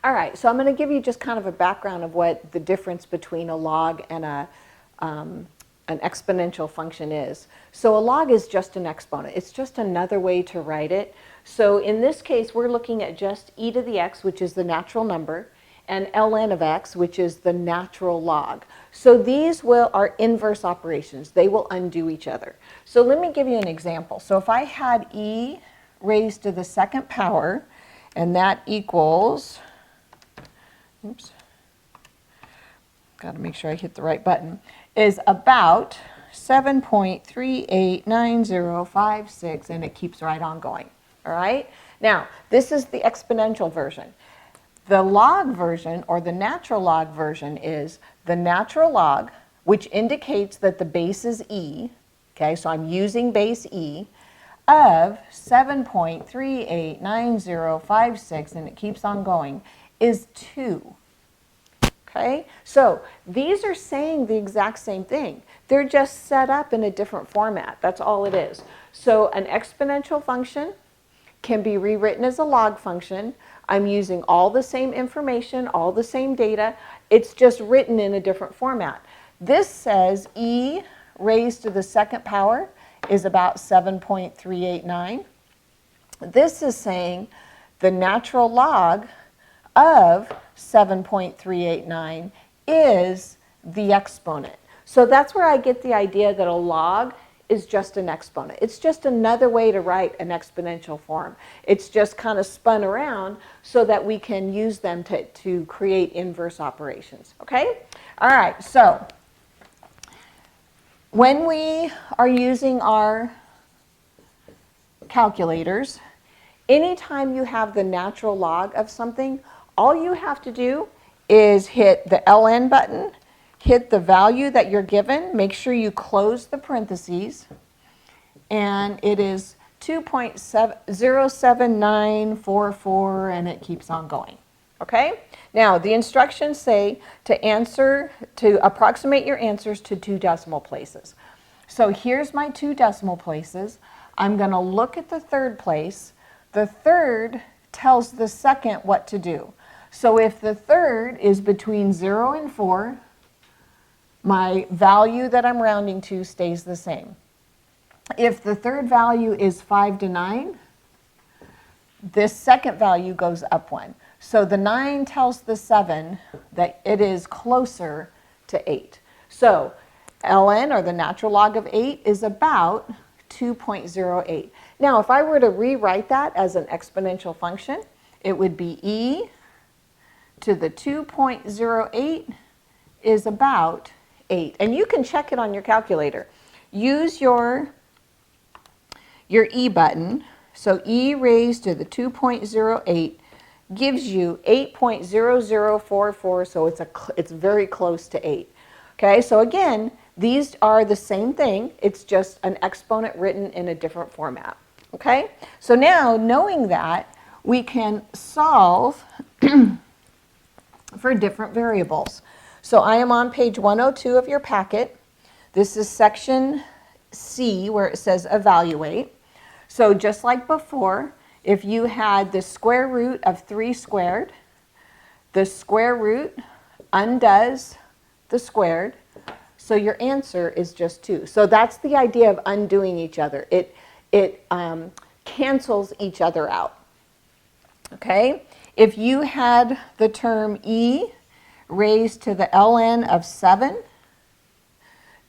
All right, so I'm going to give you just kind of a background of what the difference between a log and an exponential function is. So a log is just an exponent. It's just another way to write it. So in this case, we're looking at just e to the x, which is the natural number, and ln of x, which is the natural log. So these are inverse operations. They will undo each other. So let me give you an example. So if I had e raised to the second power, and that equals, oops, got to make sure I hit the right button, is about 7.389056, and it keeps right on going. All right? Now, this is the exponential version. The log version, or the natural log version, is the natural log, which indicates that the base is e. Okay, so I'm using base e, of 7.389056, and it keeps on going, is 2. Okay, so these are saying the exact same thing. They're just set up in a different format. That's all it is. So an exponential function can be rewritten as a log function. I'm using all the same information, all the same data. It's just written in a different format. This says e raised to the second power is about 7.389. This is saying the natural log of 7.389 is the exponent. So that's where I get the idea that a log is just an exponent. It's just another way to write an exponential form. It's just kind of spun around so that we can use them to create inverse operations. Okay? All right, so when we are using our calculators, anytime you have the natural log of something, all you have to do is hit the ln button, hit the value that you're given, make sure you close the parentheses, and it is 2.07944, and it keeps on going. Okay? Now, the instructions say to approximate your answers to 2 decimal places. So here's my 2 decimal places. I'm going to look at the third place. The third tells the second what to do. So if the third is between 0 and 4, my value that I'm rounding to stays the same. If the third value is 5 to 9, this second value goes up 1. So the 9 tells the 7 that it is closer to 8. So ln, or the natural log of 8, is about 2.08. Now, if I were to rewrite that as an exponential function, it would be e to the 2.08 is about 8. And you can check it on your calculator. Use your e button. So e raised to the 2.08 gives you 8.0044, so it's very close to 8. Okay, so again, these are the same thing. It's just an exponent written in a different format. Okay, so now knowing that, we can solve for different variables. So I am on page 102 of your packet. This is section C, where it says evaluate. So just like before, if you had the square root of 3 squared, the square root undoes the squared, so your answer is just 2. So that's the idea of undoing each other. It cancels each other out. Okay? If you had the term e raised to the ln of 7,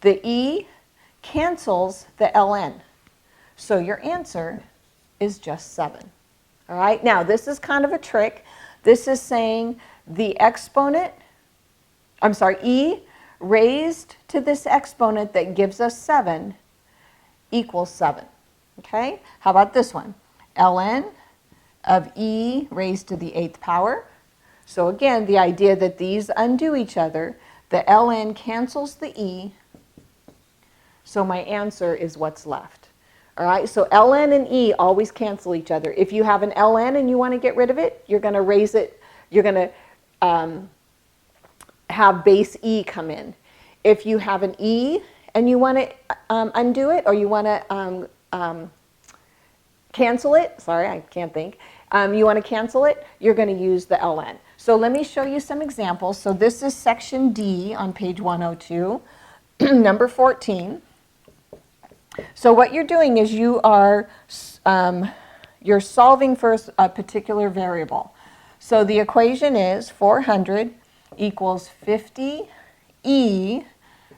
the e cancels the ln. So your answer is just 7. All right? Now, this is kind of a trick. This is saying the exponent, e raised to this exponent that gives us 7 equals 7. Okay? How about this one? ln of e raised to the 8th power. So again, the idea that these undo each other, the ln cancels the e, so my answer is what's left. All right, so ln and e always cancel each other. If you have an ln and you want to get rid of it, you're going to raise it, you're going to have base e come in. If you have an e and you want to undo it, or you want to cancel it, sorry, I can't think, You want to cancel it, you're going to use the ln. So let me show you some examples. So this is section D on page 102, number 14. So what you're doing is you're solving for a particular variable. So the equation is 400 equals 50e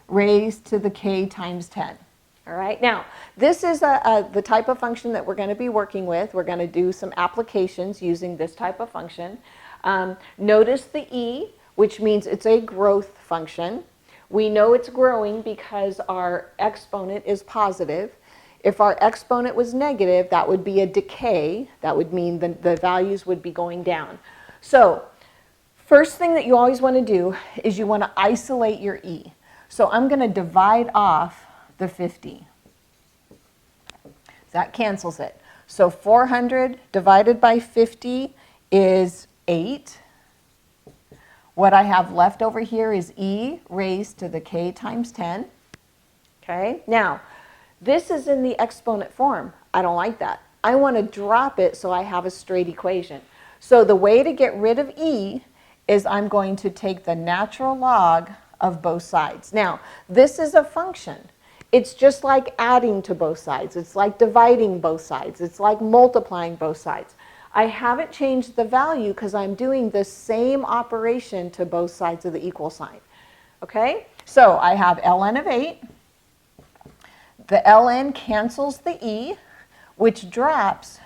raised to the k times 10. All right, now this is the type of function that we're going to be working with. We're going to do some applications using this type of function. Notice the e, which means it's a growth function. We know it's growing because our exponent is positive. If our exponent was negative, that would be a decay. That would mean the values would be going down. So first thing that you always want to do is you want to isolate your e. So I'm going to divide off the 50. That cancels it. So 400 divided by 50 is 8. What I have left over here is e raised to the k times 10. Okay, now this is in the exponent form. I don't like that. I want to drop it so I have a straight equation. So the way to get rid of e is I'm going to take the natural log of both sides. Now, this is a function. It's just like adding to both sides. It's like dividing both sides. It's like multiplying both sides. I haven't changed the value because I'm doing the same operation to both sides of the equal sign. Okay? So I have ln of 8. The ln cancels the e, which drops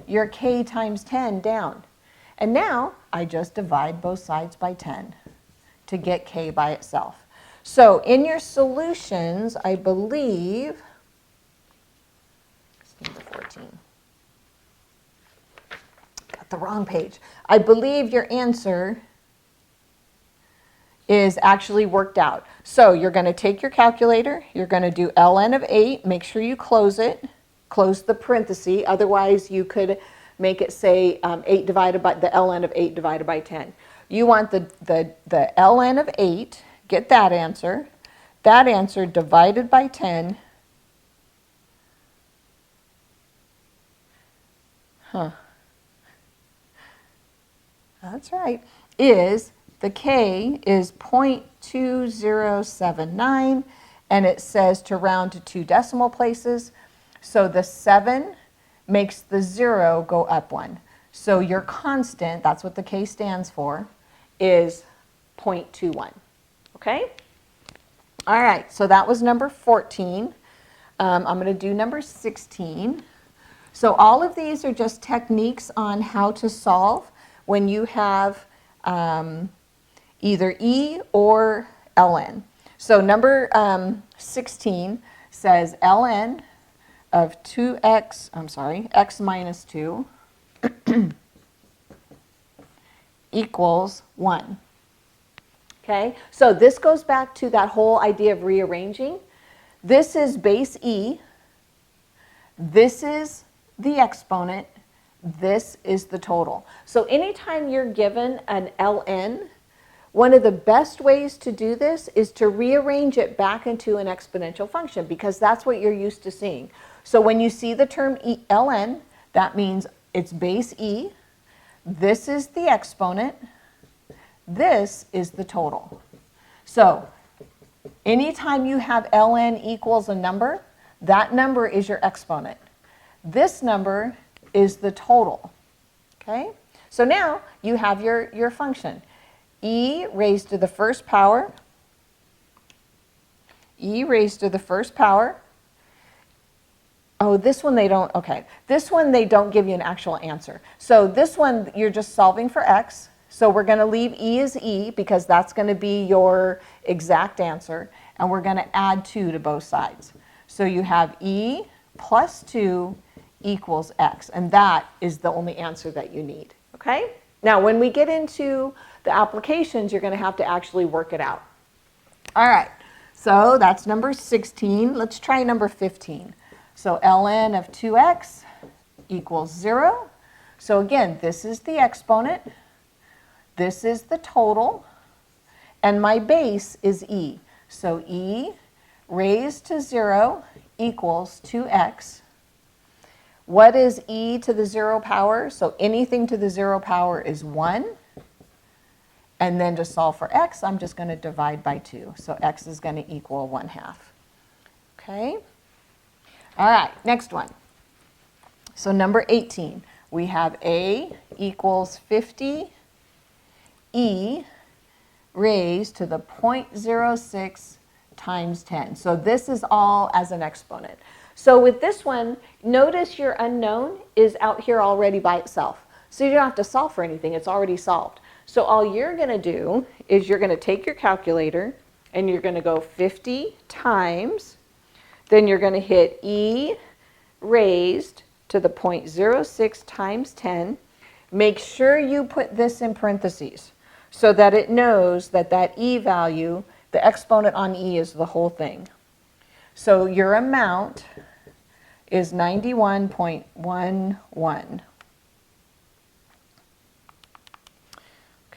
your k times 10 down. And now I just divide both sides by 10 to get k by itself. So in your solutions, I believe, it's number 14. Got the wrong page. I believe your answer is actually worked out. So you're going to take your calculator, you're going to do ln of 8, make sure you close it, close the parenthesis, otherwise you could make it say 8 divided by the ln of 8 divided by 10. You want the ln of 8, get that answer divided by 10. That's right, is the k is 0.2079, and it says to round to 2 decimal places. So the 7 makes the 0 go up 1. So your constant, that's what the k stands for, is 0.21. Okay? All right, so that was number 14. I'm going to do number 16. So all of these are just techniques on how to solve when you have either e or ln. So number 16 says ln of x minus 2 equals 1. Okay, so this goes back to that whole idea of rearranging. This is base e. This is the exponent. This is the total. So anytime you're given an ln, one of the best ways to do this is to rearrange it back into an exponential function, because that's what you're used to seeing. So when you see the term ln, that means it's base e. This is the exponent. This is the total. So anytime you have ln equals a number, that number is your exponent. This number is the total. Okay? So now you have your function. E raised to the first power. E raised to the first power. Oh, this one they don't, okay. This one they don't give you an actual answer. So this one you're just solving for x. So we're going to leave e as e because that's going to be your exact answer. And we're going to add 2 to both sides. So you have e plus 2 equals x. And that is the only answer that you need. Okay? Now, when we get into the applications, you're going to have to actually work it out. All right. So that's number 16. Let's try number 15. So ln of 2x equals 0. So again, this is the exponent. This is the total. And my base is e. So e raised to 0 equals 2x. What is e to the 0 power? So anything to the 0 power is 1. And then to solve for x, I'm just going to divide by 2. So x is going to equal 1/2. Okay? All right, next one. So number 18, we have a equals 50 e raised to the 0.06 times 10. So this is all as an exponent. So with this one, notice your unknown is out here already by itself. So you don't have to solve for anything. It's already solved. So all you're going to do is you're going to take your calculator and you're going to go 50 times, then you're going to hit e raised to the 0.06 times 10. Make sure you put this in parentheses so that it knows that that e value, the exponent on e is the whole thing. So your amount is 91.11.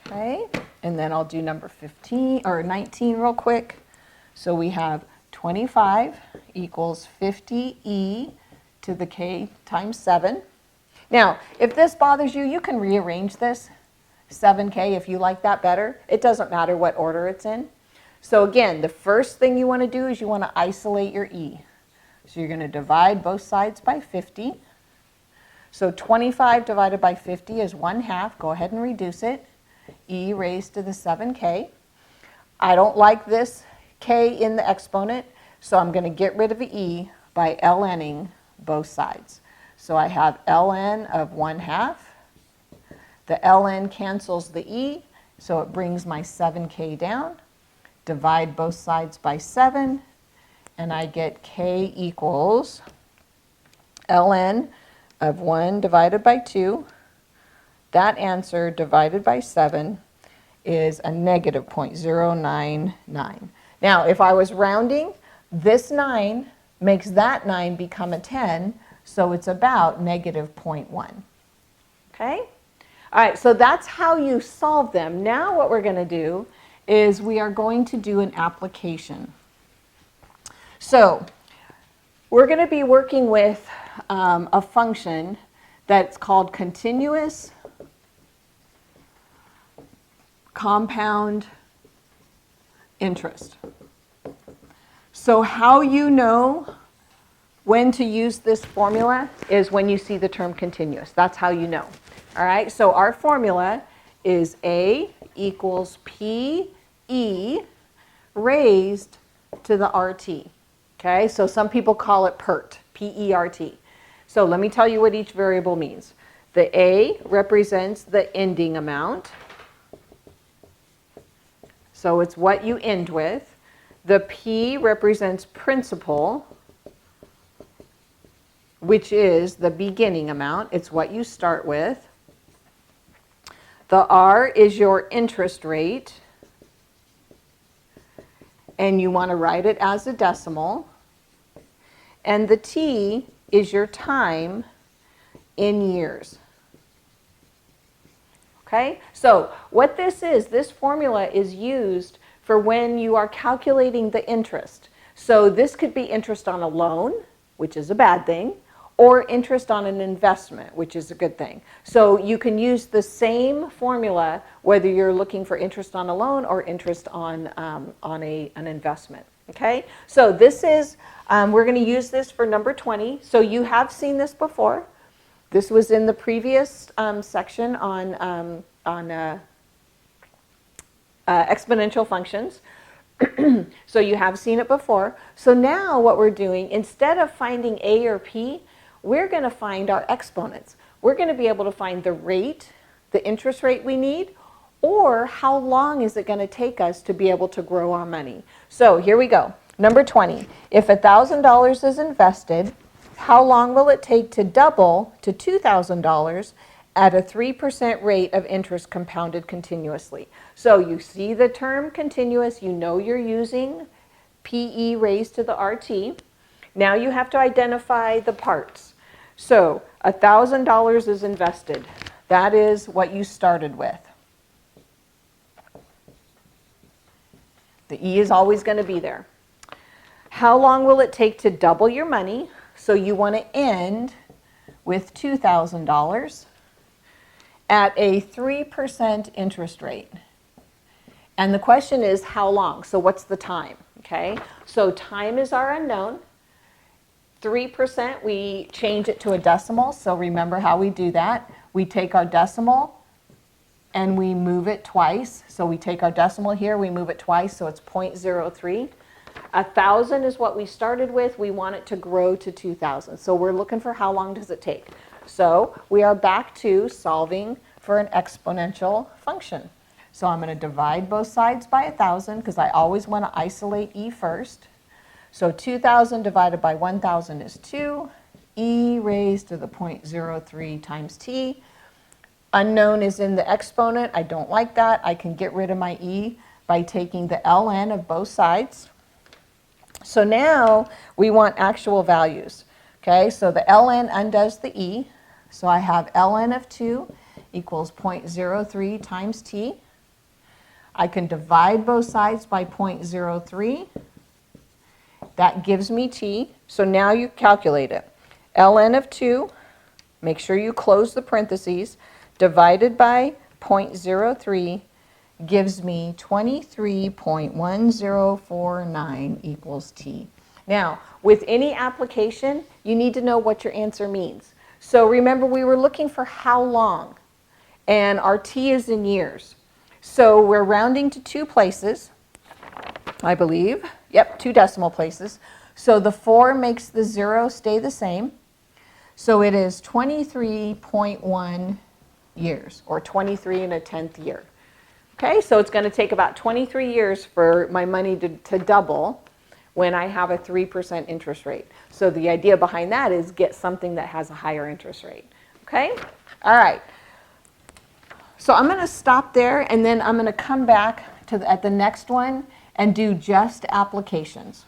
Okay, and then I'll do number 15 or 19 real quick. So we have 25 equals 50e to the k times 7. Now, if this bothers you, you can rearrange this 7k if you like that better. It doesn't matter what order it's in. So again, the first thing you want to do is you want to isolate your e. So you're going to divide both sides by 50. So 25 divided by 50 is 1/2. Go ahead and reduce it. E raised to the 7k. I don't like this k in the exponent, so I'm going to get rid of the e by ln'ing both sides. So I have ln of 1/2. The ln cancels the e, so it brings my 7k down. Divide both sides by 7, and I get k equals ln of 1 divided by 2. That answer divided by 7 is a negative 0.099. Now, if I was rounding, this 9 makes that 9 become a 10, so it's about negative 0.1. Okay? All right, so that's how you solve them. Now what we're going to do is we are going to do an application. So we're going to be working with a function that's called continuous compound interest. So how you know when to use this formula is when you see the term continuous. That's how you know. All right, so our formula is A equals PE raised to the RT. Okay, so some people call it PERT, P-E-R-T. So let me tell you what each variable means. The A represents the ending amount. So it's what you end with. The P represents principal, which is the beginning amount. It's what you start with. The R is your interest rate, and you want to write it as a decimal. And the T is your time in years. Okay, so what this formula is used for when you are calculating the interest. So this could be interest on a loan, which is a bad thing, or interest on an investment, which is a good thing. So you can use the same formula whether you're looking for interest on a loan or interest on an investment. Okay, so this is, we're going to use this for number 20. So you have seen this before. This was in the previous section on exponential functions. So you have seen it before. So now what we're doing, instead of finding A or P, we're going to find our exponents. We're going to be able to find the rate, the interest rate we need, or how long is it going to take us to be able to grow our money. So here we go. Number 20. If $1,000 is invested, how long will it take to double to $2,000 at a 3% rate of interest compounded continuously? So you see the term continuous, you know you're using PE raised to the RT. Now you have to identify the parts. So $1,000 is invested. That is what you started with. The E is always going to be there. How long will it take to double your money? So you want to end with $2,000 at a 3% interest rate. And the question is how long? So what's the time? Okay, so time is our unknown. 3%, we change it to a decimal. So remember how we do that. We take our decimal and we move it twice. So we take our decimal here, we move it twice, so it's 0.03. 1,000 is what we started with. We want it to grow to 2,000. So we're looking for how long does it take. So we are back to solving for an exponential function. So I'm going to divide both sides by 1,000 because I always want to isolate e first. So 2,000 divided by 1,000 is 2. E raised to the 0.03 times t. Unknown is in the exponent. I don't like that. I can get rid of my e by taking the ln of both sides. So now we want actual values. Okay, so the ln undoes the e. So I have ln of 2 equals 0.03 times t. I can divide both sides by 0.03. That gives me t. So now you calculate it. ln of 2, make sure you close the parentheses, divided by 0.03 gives me 23.1049 equals t. Now, with any application, you need to know what your answer means. So remember, we were looking for how long, and our t is in years. So we're rounding to 2 places, I believe. Yep, 2 decimal places. So the 4 makes the 0 stay the same. So it is 23.1 years, or 23 and a 10th year. Okay, so it's going to take about 23 years for my money to double when I have a 3% interest rate. So the idea behind that is get something that has a higher interest rate. Okay, all right. So I'm going to stop there, and then I'm going to come back to at the next one and do just applications.